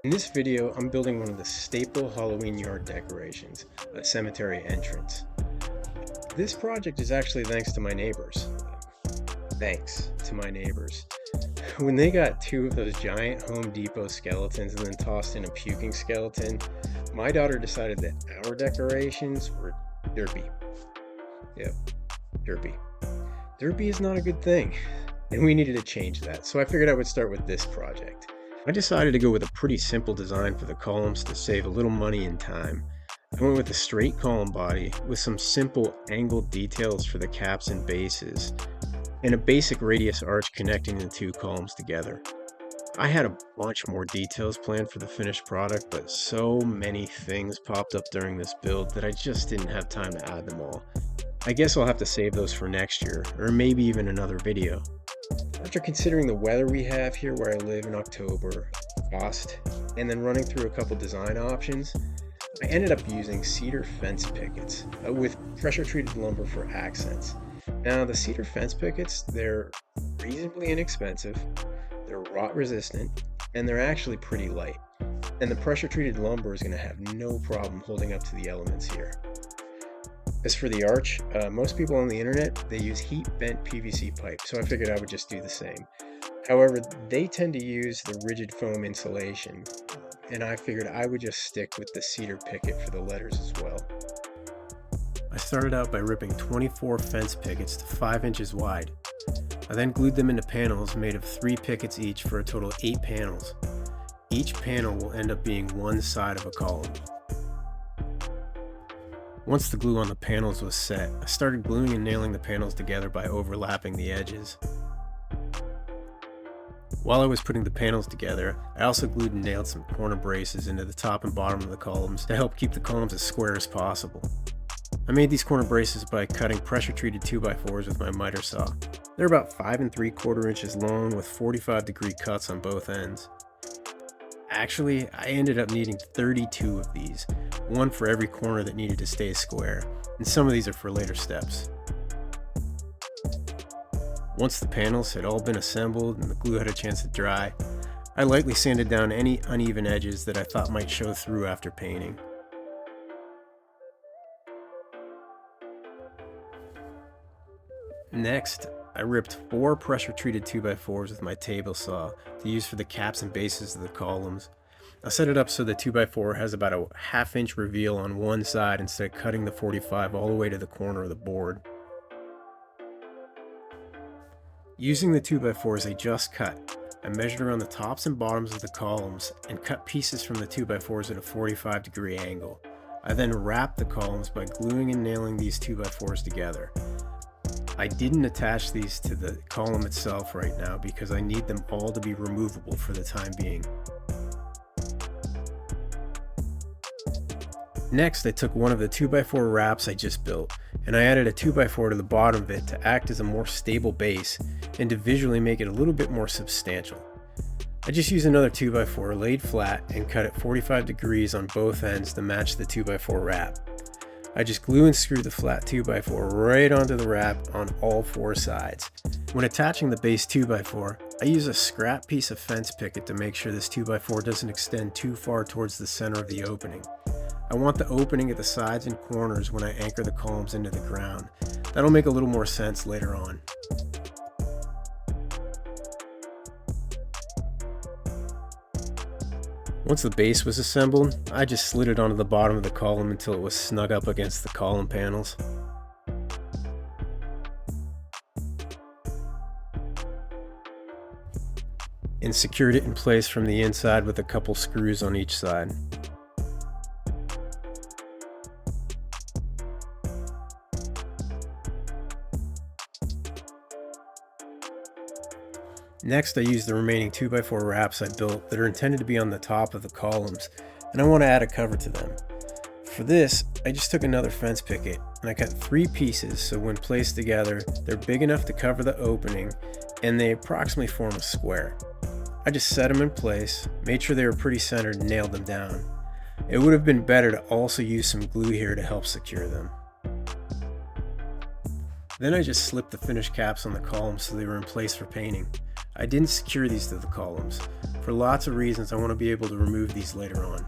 In this video, I'm building one of the staple Halloween yard decorations, a cemetery entrance. This project is actually thanks to my neighbors. Thanks to my neighbors. When they got two of those giant Home Depot skeletons and then tossed in a puking skeleton, my daughter decided that our decorations were derpy. Yep, derpy. Derpy is not a good thing, and we needed to change that, so I figured I would start with this project. I decided to go with a pretty simple design for the columns to save a little money and time. I went with a straight column body with some simple angled details for the caps and bases, and a basic radius arch connecting the two columns together. I had a bunch more details planned for the finished product, but so many things popped up during this build that I just didn't have time to add them all. I guess I'll have to save those for next year, or maybe even another video. After considering the weather we have here where I live in October, cost, and then running through a couple design options, I ended up using cedar fence pickets with pressure treated lumber for accents. Now the cedar fence pickets, they're reasonably inexpensive, they're rot resistant, and they're actually pretty light. And the pressure treated lumber is going to have no problem holding up to the elements here. As for the arch, most people on the internet, they use heat bent PVC pipe, so I figured I would just do the same. However, they tend to use the rigid foam insulation, and I figured I would just stick with the cedar picket for the letters as well. I started out by ripping 24 fence pickets to 5 inches wide. I then glued them into panels made of 3 pickets each for a total of 8 panels. Each panel will end up being one side of a column. Once the glue on the panels was set, I started gluing and nailing the panels together by overlapping the edges. While I was putting the panels together, I also glued and nailed some corner braces into the top and bottom of the columns to help keep the columns as square as possible. I made these corner braces by cutting pressure treated 2x4s with my miter saw. They're about 5 3/4 inches long with 45-degree cuts on both ends. Actually, I ended up needing 32 of these, one for every corner that needed to stay square, and some of these are for later steps. Once the panels had all been assembled and the glue had a chance to dry, I lightly sanded down any uneven edges that I thought might show through after painting. Next, I ripped 4 pressure-treated 2x4s with my table saw to use for the caps and bases of the columns. I set it up so the 2x4 has about a ½ inch reveal on one side instead of cutting the 45 all the way to the corner of the board. Using the 2x4s I just cut, I measured around the tops and bottoms of the columns and cut pieces from the 2x4s at a 45-degree angle. I then wrapped the columns by gluing and nailing these 2x4s together. I didn't attach these to the column itself right now because I need them all to be removable for the time being. Next, I took one of the 2x4 wraps I just built, and I added a 2x4 to the bottom of it to act as a more stable base and to visually make it a little bit more substantial. I just used another 2x4 laid flat and cut it 45 degrees on both ends to match the 2x4 wrap. I just glue and screw the flat 2x4 right onto the wrap on all 4 sides. When attaching the base 2x4, I use a scrap piece of fence picket to make sure this 2x4 doesn't extend too far towards the center of the opening. I want the opening at the sides and corners when I anchor the columns into the ground. That'll make a little more sense later on. Once the base was assembled, I just slid it onto the bottom of the column until it was snug up against the column panels. And secured it in place from the inside with a couple screws on each side. Next, I used the remaining 2x4 wraps I built that are intended to be on the top of the columns, and I want to add a cover to them. For this, I just took another fence picket and I cut 3 pieces so when placed together, they're big enough to cover the opening and they approximately form a square. I just set them in place, made sure they were pretty centered, and nailed them down. It would have been better to also use some glue here to help secure them. Then I just slipped the finished caps on the columns so they were in place for painting. I didn't secure these to the columns. For lots of reasons, I want to be able to remove these later on.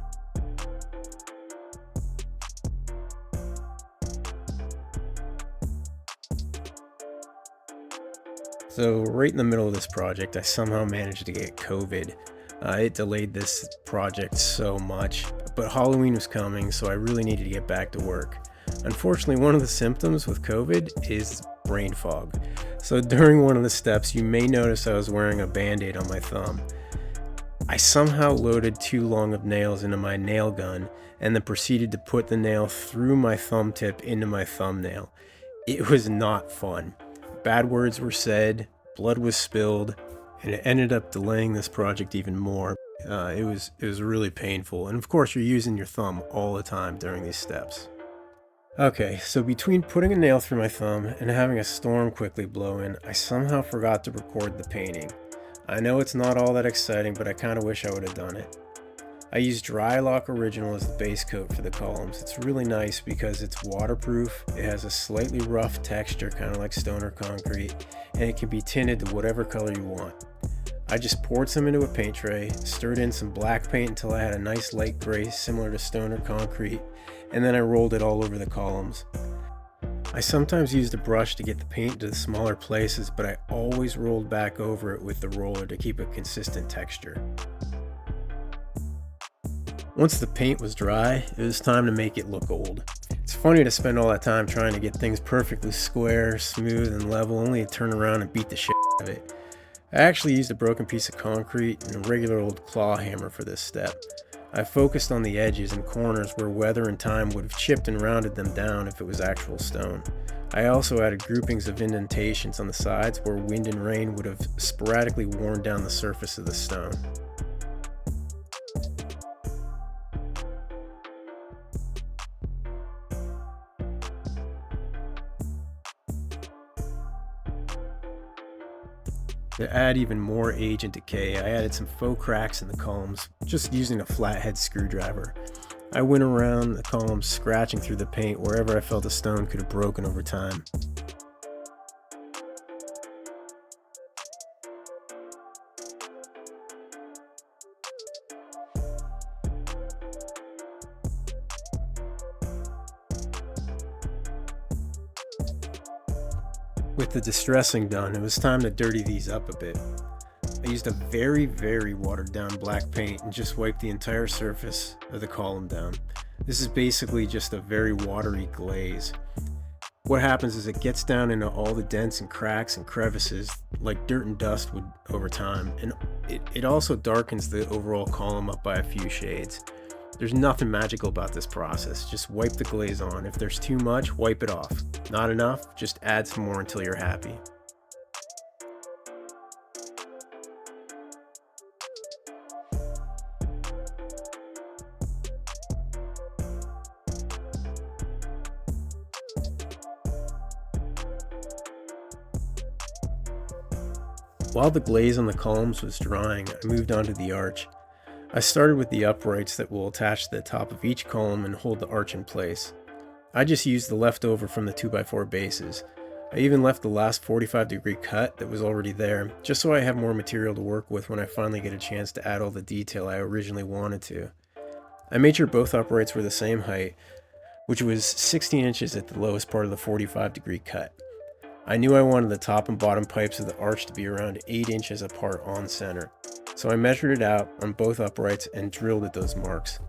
So right in the middle of this project, I somehow managed to get COVID. It delayed this project so much, but Halloween was coming, so I really needed to get back to work. Unfortunately, one of the symptoms with COVID is brain fog. So during one of the steps, you may notice I was wearing a band-aid on my thumb. I somehow loaded too long of nails into my nail gun and then proceeded to put the nail through my thumb tip into my thumbnail. It was not fun. Bad words were said, blood was spilled, and it ended up delaying this project even more. It was really painful, and of course you're using your thumb all the time during these steps. Okay, so between putting a nail through my thumb and having a storm quickly blow in, I somehow forgot to record the painting. I know it's not all that exciting, but I kind of wish I would have done it. I used Dry Lock Original as the base coat for the columns. It's really nice because it's waterproof, it has a slightly rough texture, kind of like stoner concrete, and it can be tinted to whatever color you want. I just poured some into a paint tray, stirred in some black paint until I had a nice light gray similar to stoner concrete, and then I rolled it all over the columns. I sometimes used a brush to get the paint to the smaller places, but I always rolled back over it with the roller to keep a consistent texture. Once the paint was dry, it was time to make it look old. It's funny to spend all that time trying to get things perfectly square, smooth, and level, only to turn around and beat the shit out of it. I actually used a broken piece of concrete and a regular old claw hammer for this step. I focused on the edges and corners where weather and time would have chipped and rounded them down if it was actual stone. I also added groupings of indentations on the sides where wind and rain would have sporadically worn down the surface of the stone. To add even more age and decay, I added some faux cracks in the columns, just using a flathead screwdriver. I went around the columns scratching through the paint wherever I felt a stone could have broken over time. With the distressing done, it was time to dirty these up a bit. I used a very, very watered down black paint and just wiped the entire surface of the column down. This is basically just a very watery glaze. What happens is it gets down into all the dents and cracks and crevices like dirt and dust would over time, and it also darkens the overall column up by a few shades. There's nothing magical about this process, just wipe the glaze on. If there's too much, wipe it off. Not enough, just add some more until you're happy. While the glaze on the columns was drying, I moved on to the arch. I started with the uprights that will attach to the top of each column and hold the arch in place. I just used the leftover from the 2x4 bases. I even left the last 45-degree cut that was already there, just so I have more material to work with when I finally get a chance to add all the detail I originally wanted to. I made sure both uprights were the same height, which was 16 inches at the lowest part of the 45-degree cut. I knew I wanted the top and bottom pipes of the arch to be around 8 inches apart on center. So I measured it out on both uprights and drilled at those marks.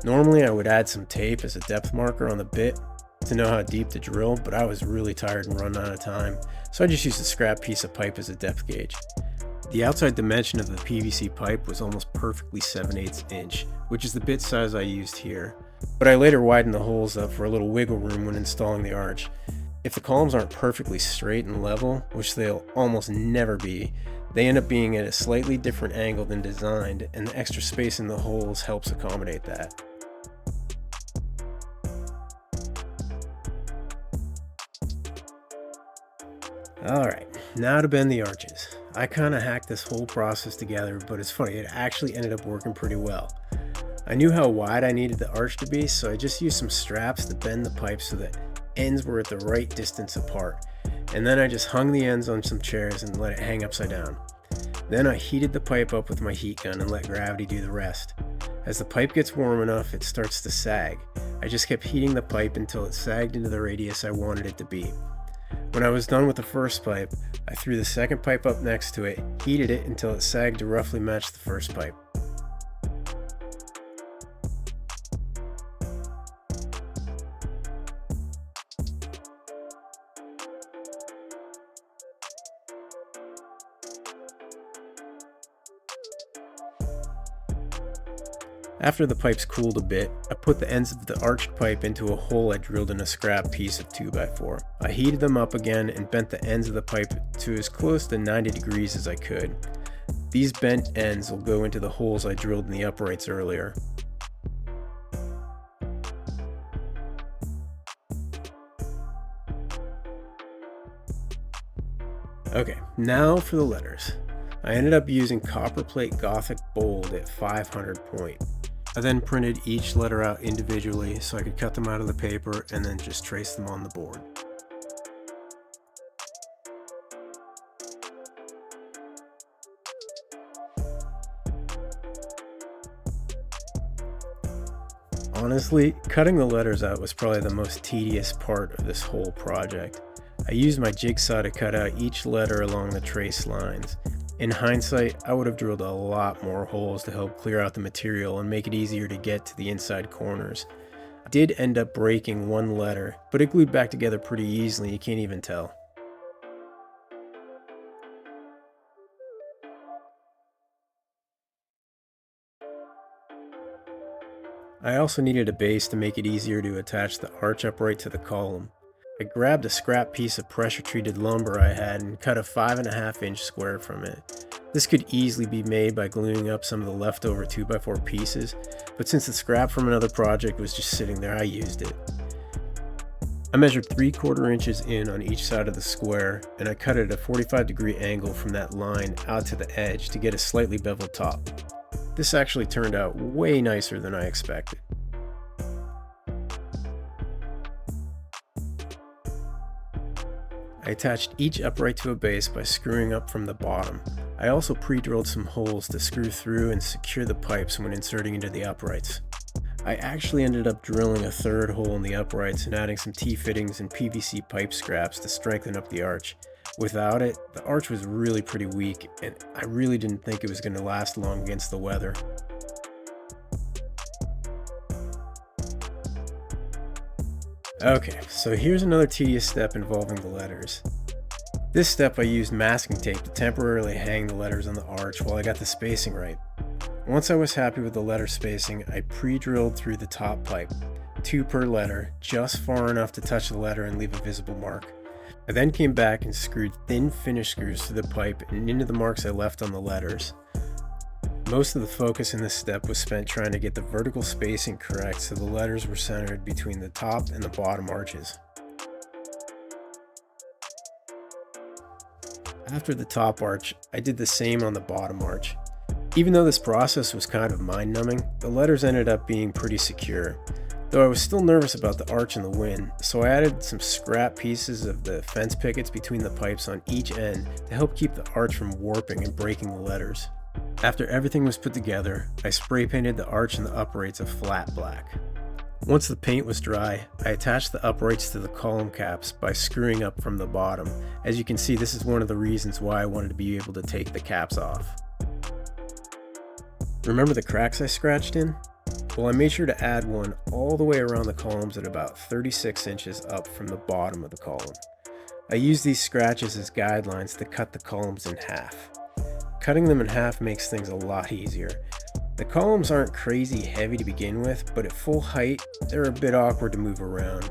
Normally I would add some tape as a depth marker on the bit to know how deep to drill, but I was really tired and run out of time, so I just used a scrap piece of pipe as a depth gauge. The outside dimension of the PVC pipe was almost perfectly 7/8 inch, which is the bit size I used here, but I later widened the holes up for a little wiggle room when installing the arch. If the columns aren't perfectly straight and level, which they'll almost never be, they end up being at a slightly different angle than designed, and the extra space in the holes helps accommodate that. Alright, now to bend the arches. I kinda hacked this whole process together, but it's funny, it actually ended up working pretty well. I knew how wide I needed the arch to be, so I just used some straps to bend the pipe so that ends were at the right distance apart, and then I just hung the ends on some chairs and let it hang upside down. Then I heated the pipe up with my heat gun and let gravity do the rest. As the pipe gets warm enough, it starts to sag. I just kept heating the pipe until it sagged into the radius I wanted it to be. When I was done with the first pipe, I threw the second pipe up next to it, heated it until it sagged to roughly match the first pipe. After the pipes cooled a bit, I put the ends of the arched pipe into a hole I drilled in a scrap piece of 2x4. I heated them up again and bent the ends of the pipe to as close to 90 degrees as I could. These bent ends will go into the holes I drilled in the uprights earlier. Okay, now for the letters. I ended up using copperplate Gothic bold at 500 point. I then printed each letter out individually so I could cut them out of the paper and then just trace them on the board. Honestly, cutting the letters out was probably the most tedious part of this whole project. I used my jigsaw to cut out each letter along the trace lines. In hindsight, I would have drilled a lot more holes to help clear out the material and make it easier to get to the inside corners. I did end up breaking one letter, but it glued back together pretty easily, you can't even tell. I also needed a base to make it easier to attach the arch upright to the column. I grabbed a scrap piece of pressure treated lumber I had and cut a 5.5 inch square from it. This could easily be made by gluing up some of the leftover 2x4 pieces, but since the scrap from another project was just sitting there, I used it. I measured 3/4 inches in on each side of the square, and I cut it at a 45-degree angle from that line out to the edge to get a slightly beveled top. This actually turned out way nicer than I expected. I attached each upright to a base by screwing up from the bottom. I also pre-drilled some holes to screw through and secure the pipes when inserting into the uprights. I actually ended up drilling a third hole in the uprights and adding some T-fittings and PVC pipe scraps to strengthen up the arch. Without it, the arch was really pretty weak, and I really didn't think it was going to last long against the weather. Okay, so here's another tedious step involving the letters. This step I used masking tape to temporarily hang the letters on the arch while I got the spacing right. Once I was happy with the letter spacing, I pre-drilled through the top pipe, 2 per letter, just far enough to touch the letter and leave a visible mark. I then came back and screwed thin finish screws through the pipe and into the marks I left on the letters. Most of the focus in this step was spent trying to get the vertical spacing correct so the letters were centered between the top and the bottom arches. After the top arch, I did the same on the bottom arch. Even though this process was kind of mind-numbing, the letters ended up being pretty secure. Though I was still nervous about the arch and the wind, so I added some scrap pieces of the fence pickets between the pipes on each end to help keep the arch from warping and breaking the letters. After everything was put together, I spray painted the arch and the uprights a flat black. Once the paint was dry, I attached the uprights to the column caps by screwing up from the bottom. As you can see, this is one of the reasons why I wanted to be able to take the caps off. Remember the cracks I scratched in? Well, I made sure to add one all the way around the columns at about 36 inches up from the bottom of the column. I used these scratches as guidelines to cut the columns in half. Cutting them in half makes things a lot easier. The columns aren't crazy heavy to begin with, but at full height, they're a bit awkward to move around.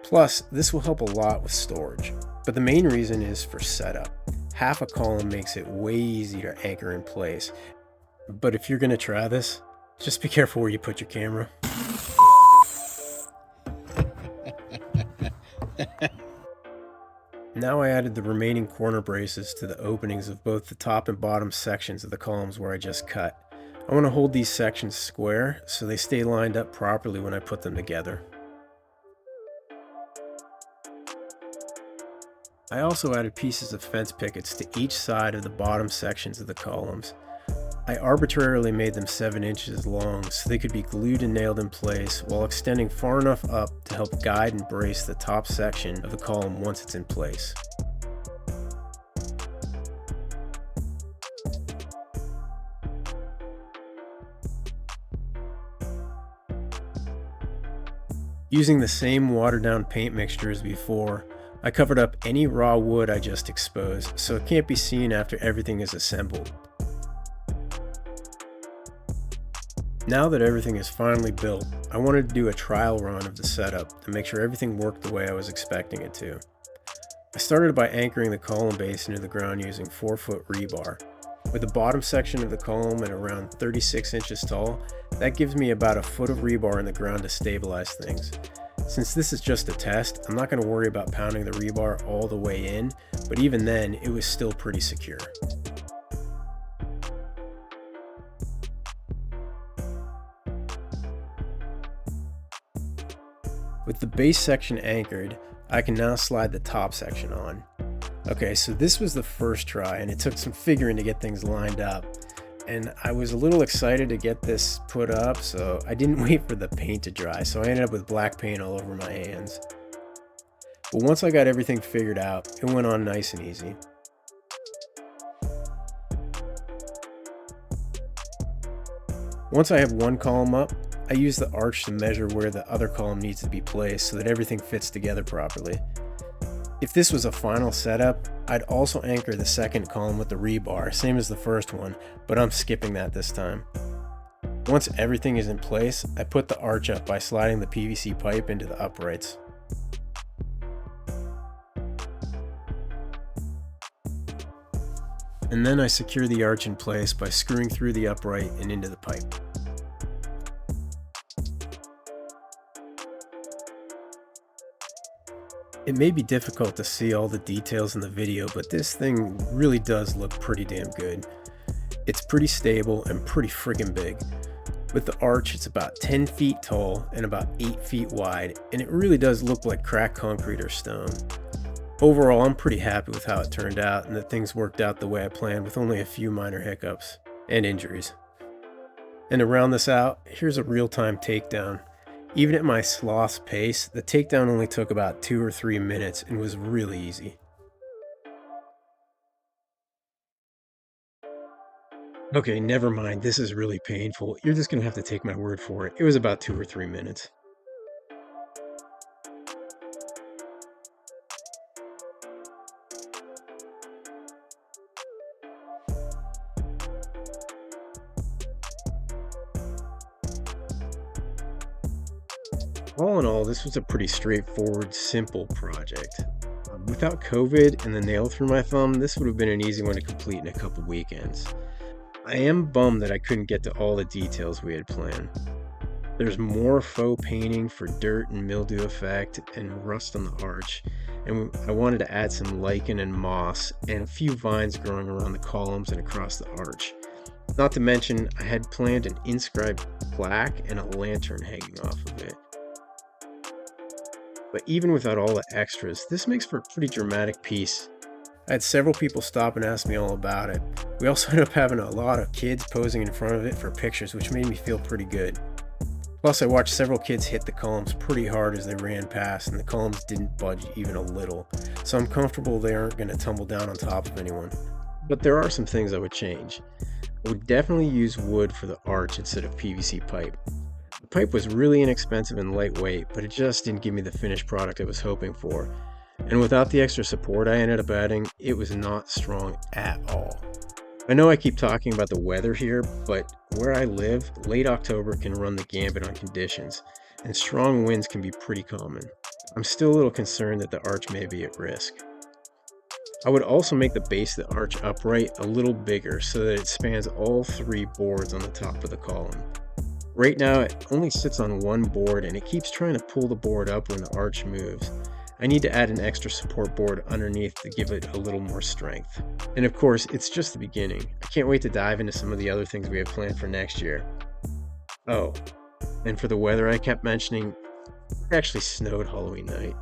Plus, this will help a lot with storage. But the main reason is for setup. Half a column makes it way easier to anchor in place. But if you're going to try this, just be careful where you put your camera. Now I added the remaining corner braces to the openings of both the top and bottom sections of the columns where I just cut. I want to hold these sections square so they stay lined up properly when I put them together. I also added pieces of fence pickets to each side of the bottom sections of the columns. I arbitrarily made them 7 inches long so they could be glued and nailed in place while extending far enough up to help guide and brace the top section of the column once it's in place. Using the same watered down paint mixture as before, I covered up any raw wood I just exposed so it can't be seen after everything is assembled. Now that everything is finally built, I wanted to do a trial run of the setup to make sure everything worked the way I was expecting it to. I started by anchoring the column base into the ground using 4-foot rebar. With the bottom section of the column at around 36 inches tall, that gives me about a foot of rebar in the ground to stabilize things. Since this is just a test, I'm not going to worry about pounding the rebar all the way in, but even then, it was still pretty secure. With the base section anchored, I can now slide the top section on. Okay, so this was the first try, and it took some figuring to get things lined up. And I was a little excited to get this put up, so I didn't wait for the paint to dry, so I ended up with black paint all over my hands. But once I got everything figured out, it went on nice and easy. Once I have one column up, I use the arch to measure where the other column needs to be placed so that everything fits together properly. If this was a final setup, I'd also anchor the second column with the rebar, same as the first one, but I'm skipping that this time. Once everything is in place, I put the arch up by sliding the PVC pipe into the uprights. And then I secure the arch in place by screwing through the upright and into the pipe. It may be difficult to see all the details in the video, but this thing really does look pretty damn good. It's pretty stable and pretty freaking big. With the arch, it's about 10 feet tall and about 8 feet wide, and it really does look like cracked concrete or stone. Overall, I'm pretty happy with how it turned out and that things worked out the way I planned with only a few minor hiccups and injuries. And to round this out, here's a real-time takedown. Even at my sloth's pace, the takedown only took about 2 or 3 minutes and was really easy. Okay, never mind, this is really painful. You're just gonna have to take my word for it. It was about 2 or 3 minutes. All in all, this was a pretty straightforward, simple project. Without COVID and the nail through my thumb, this would have been an easy one to complete in a couple weekends. I am bummed that I couldn't get to all the details we had planned. There's more faux painting for dirt and mildew effect and rust on the arch, and I wanted to add some lichen and moss and a few vines growing around the columns and across the arch. Not to mention, I had planned an inscribed plaque and a lantern hanging off of it. But even without all the extras, this makes for a pretty dramatic piece. I had several people stop and ask me all about it. We also ended up having a lot of kids posing in front of it for pictures, which made me feel pretty good. Plus, I watched several kids hit the columns pretty hard as they ran past, and the columns didn't budge even a little, so I'm comfortable they aren't going to tumble down on top of anyone. But there are some things I would change. I would definitely use wood for the arch instead of PVC pipe. The pipe was really inexpensive and lightweight, but it just didn't give me the finished product I was hoping for. And without the extra support I ended up adding, it was not strong at all. I know I keep talking about the weather here, but where I live, late October can run the gambit on conditions, and strong winds can be pretty common. I'm still a little concerned that the arch may be at risk. I would also make the base of the arch upright a little bigger so that it spans all 3 boards on the top of the column. Right now, it only sits on one board and it keeps trying to pull the board up when the arch moves. I need to add an extra support board underneath to give it a little more strength. And of course, it's just the beginning. I can't wait to dive into some of the other things we have planned for next year. Oh, and for the weather I kept mentioning, it actually snowed Halloween night.